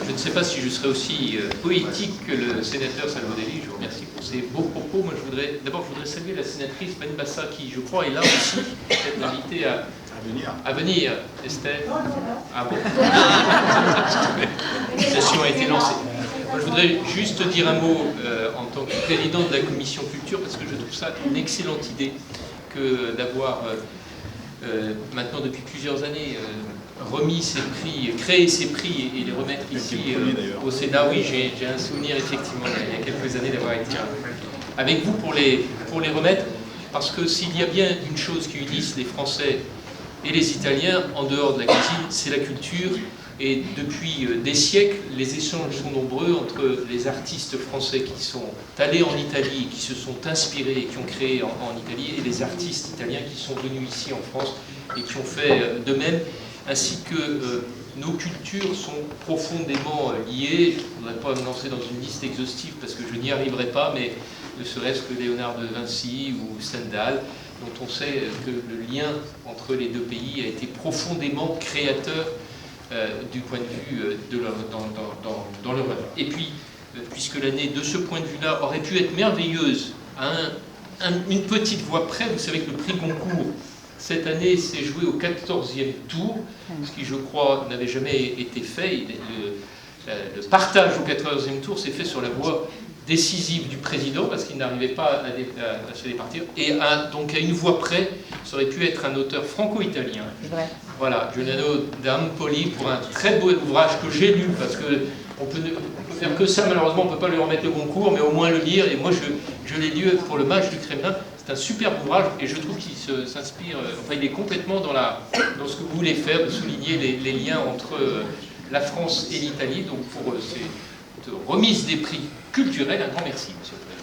je ne sais pas si je serai aussi poétique que le sénateur Salvodelli. Je vous remercie pour ces beaux propos. Moi, je voudrais saluer la sénatrice Benbassa, qui, je crois, est là aussi, peut-être invitée à venir. Estelle. Ah bon. L'invitation a été lancée. Moi, je voudrais juste dire un mot en tant que président de la commission culture, parce que je trouve ça une excellente idée que d'avoir maintenant depuis plusieurs années remis ces prix, créé ces prix et les remettre ici au Sénat. Oui, j'ai un souvenir effectivement il y a quelques années d'avoir été avec vous pour les remettre, parce que s'il y a bien une chose qui unisse les Français et les Italiens en dehors de la cuisine, c'est la culture. Et depuis des siècles, les échanges sont nombreux entre les artistes français qui sont allés en Italie, qui se sont inspirés et qui ont créé en Italie, et les artistes italiens qui sont venus ici en France et qui ont fait de même, ainsi que nos cultures sont profondément liées. Je ne voudrais pas me lancer dans une liste exhaustive parce que je n'y arriverai pas, mais ne serait-ce que Léonard de Vinci ou Stendhal, dont on sait que le lien entre les deux pays a été profondément créateur du point de vue dans leur œuvre. Et puis, puisque l'année de ce point de vue-là aurait pu être merveilleuse, à une petite voix près, vous savez que le prix Goncourt, cette année, s'est joué au 14e tour, ce qui, je crois, n'avait jamais été fait. Le partage au 14e tour s'est fait sur la voix décisive du président, parce qu'il n'arrivait pas à se départir, et donc à une voix près, ça aurait pu être un auteur franco-italien. Voilà, Giuliano d'Ampoli, pour un très beau ouvrage que j'ai lu, parce qu'on peut faire que ça, malheureusement, on ne peut pas lui remettre le Goncourt, mais au moins le lire, et moi je l'ai lu pour le Mage du Kremlin. C'est un superbe ouvrage, et je trouve qu'il s'inspire, enfin il est complètement dans ce que vous voulez faire, de souligner les liens entre la France et l'Italie. Donc pour cette remise des prix culturels, un grand merci, monsieur le Président.